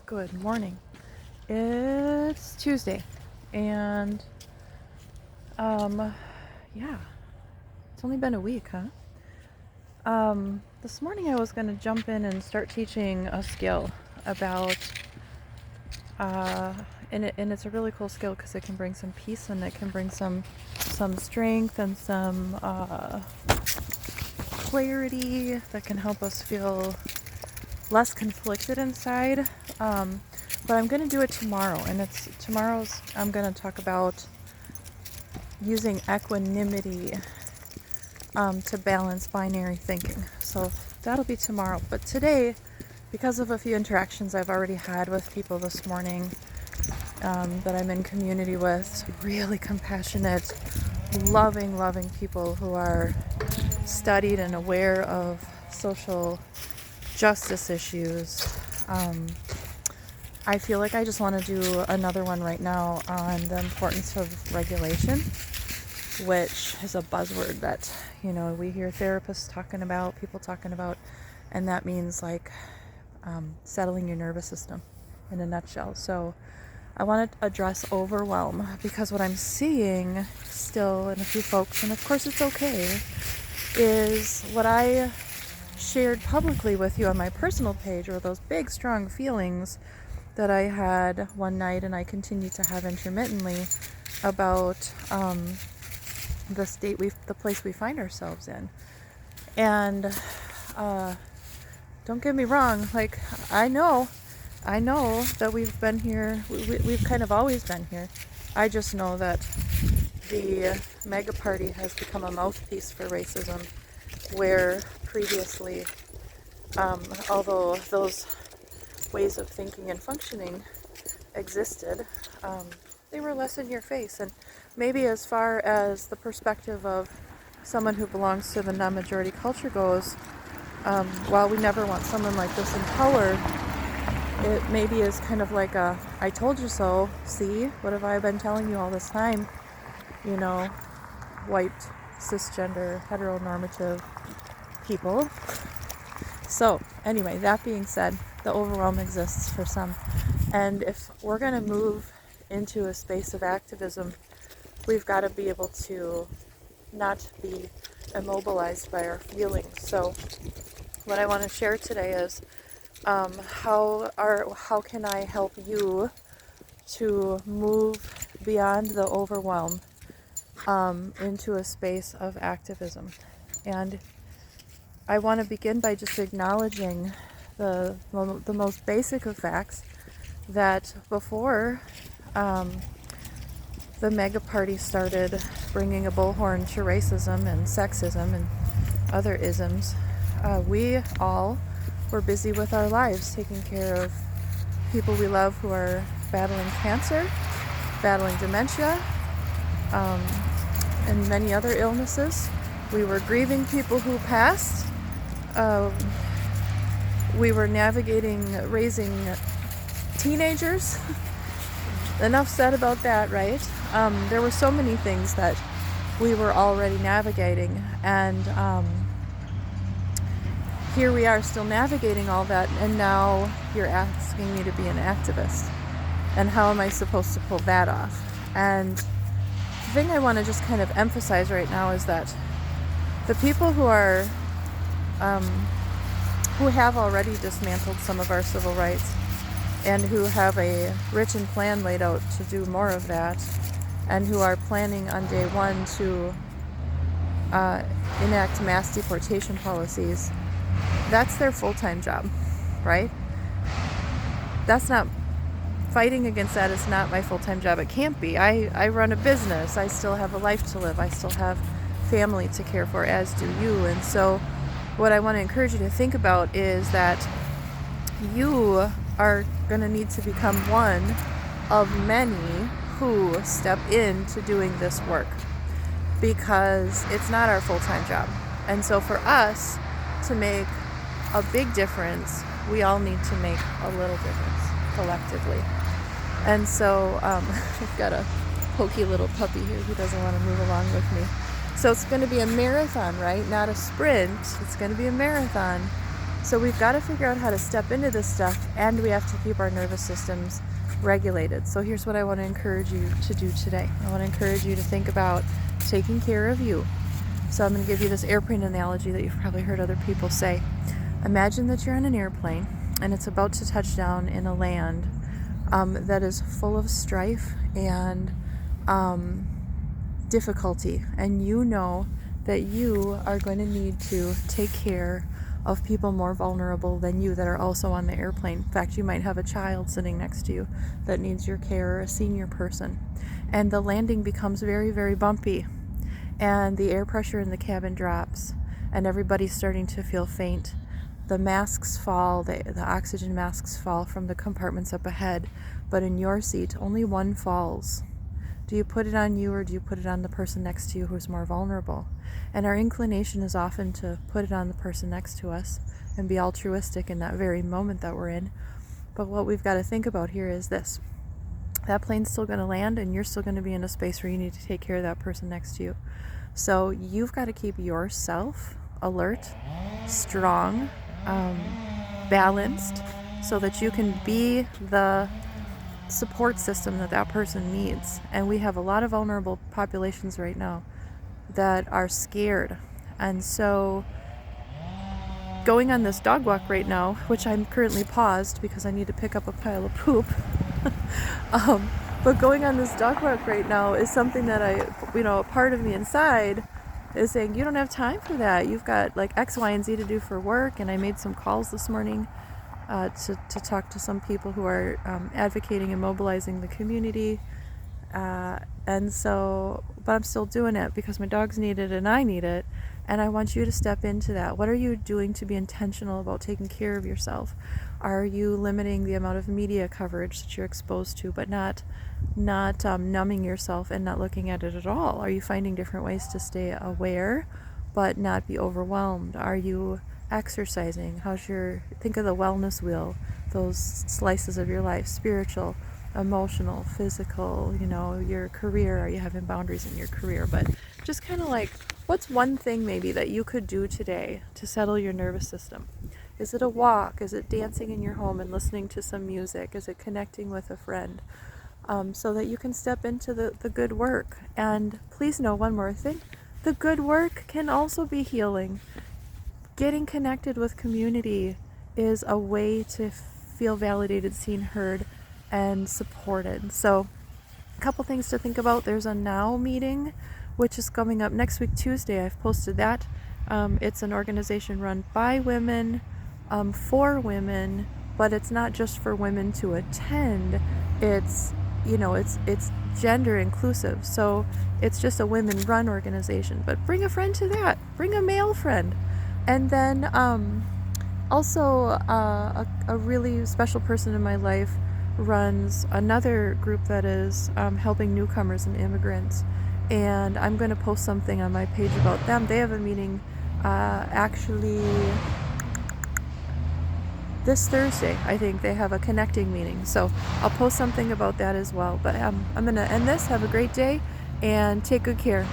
Good morning. It's Tuesday, and yeah, it's only been a week, huh? This morning I was gonna jump in and start teaching a skill about, uh, and it's a really cool skill because it can bring some peace and it can bring some strength and some clarity that can help us feel less conflicted inside. But I'm going to do it tomorrow, and I'm going to talk about using equanimity to balance binary thinking. So that'll be tomorrow. But today, because of a few interactions I've already had with people this morning that I'm in community with, some really compassionate, loving people who are studied and aware of social justice issues. I feel like I just want to do another one right now on the importance of regulation, which is a buzzword that, we hear therapists talking about, people talking about, and that means like settling your nervous system in a nutshell. So I want to address overwhelm because what I'm seeing still in a few folks, and of course it's okay, is what I shared publicly with you on my personal page, or those big strong feelings that I had one night and I continue to have intermittently about the place we find ourselves in. And don't get me wrong, like I know that we've been here, we've kind of always been here. I just know that the mega party has become a mouthpiece for racism, where previously, although those ways of thinking and functioning existed, they were less in your face. And maybe as far as the perspective of someone who belongs to the non-majority culture goes, while we never want someone like this in power, it maybe is kind of like a, I told you so, see, what have I been telling you all this time? White, cisgender, heteronormative people. So anyway, that being said, the overwhelm exists for some. And if we're going to move into a space of activism, we've got to be able to not be immobilized by our feelings. So what I want to share today is how can I help you to move beyond the overwhelm into a space of activism. And I want to begin by just acknowledging the most basic of facts, that before the mega party started bringing a bullhorn to racism and sexism and other isms, we all were busy with our lives, taking care of people we love who are battling cancer, battling dementia, and many other illnesses. We were grieving people who passed. We were raising teenagers. Enough said about that, right? There were so many things that we were already navigating, and here we are still navigating all that, and now you're asking me to be an activist. And how am I supposed to pull that off? And the thing I want to just kind of emphasize right now is that the people who are who have already dismantled some of our civil rights and who have a written plan laid out to do more of that, and who are planning on day one to enact mass deportation policies, that's their full-time job, right? That's not, fighting against that is not my full-time job. It can't be. I run a business. I still have a life to live. I still have family to care for, as do you. And so what I want to encourage you to think about is that you are going to need to become one of many who step into doing this work, because it's not our full-time job. And so for us to make a big difference, we all need to make a little difference collectively. And so I've got a pokey little puppy here who doesn't want to move along with me. So it's going to be a marathon, right? Not a sprint. It's going to be a marathon. So we've got to figure out how to step into this stuff, and we have to keep our nervous systems regulated. So here's what I want to encourage you to do today. I want to encourage you to think about taking care of you. So I'm going to give you this airplane analogy that you've probably heard other people say. Imagine that you're on an airplane and it's about to touch down in a land that is full of strife and difficulty, and you know that you are going to need to take care of people more vulnerable than you that are also on the airplane. In fact, you might have a child sitting next to you that needs your care, or a senior person, and the landing becomes very, very bumpy, and the air pressure in the cabin drops, and everybody's starting to feel faint. The masks fall, the oxygen masks fall from the compartments up ahead, but in your seat, only one falls. Do you put it on you, or do you put it on the person next to you who's more vulnerable? And our inclination is often to put it on the person next to us and be altruistic in that very moment that we're in. But what we've got to think about here is this. That plane's still going to land, and you're still going to be in a space where you need to take care of that person next to you. So you've got to keep yourself alert, strong, balanced, so that you can be the support system that that person needs. And we have a lot of vulnerable populations right now that are scared. And so going on this dog walk right now, which I'm currently paused because I need to pick up a pile of poop, but going on this dog walk right now is something that a part of me inside is saying, you don't have time for that. You've got like X, Y, and Z to do for work. And I made some calls this morning to talk to some people who are advocating and mobilizing the community. And so, but I'm still doing it because my dogs need it and I need it. And I want you to step into that. What are you doing to be intentional about taking care of yourself? Are you limiting the amount of media coverage that you're exposed to, but not numbing yourself and not looking at it at all? Are you finding different ways to stay aware but not be overwhelmed? Are you exercising? Think of the wellness wheel, those slices of your life: spiritual, emotional, physical, your career. Are you having boundaries in your career? But just kind of like, what's one thing maybe that you could do today to settle your nervous system? Is it a walk? Is it dancing in your home and listening to some music? Is it connecting with a friend? So that you can step into the good work. And please know one more thing: the good work can also be healing. Getting connected with community is a way to feel validated, seen, heard, and supported. So a couple things to think about. There's a Now meeting, which is coming up next week, Tuesday. I've posted that. It's an organization run by women, for women, but it's not just for women to attend. It's gender inclusive. So it's just a women-run organization. But bring a friend to that. Bring a male friend. And then also a really special person in my life runs another group that is helping newcomers and immigrants. And I'm going to post something on my page about them. They have a meeting actually this Thursday. I think they have a connecting meeting. So I'll post something about that as well. But I'm going to end this. Have a great day and take good care.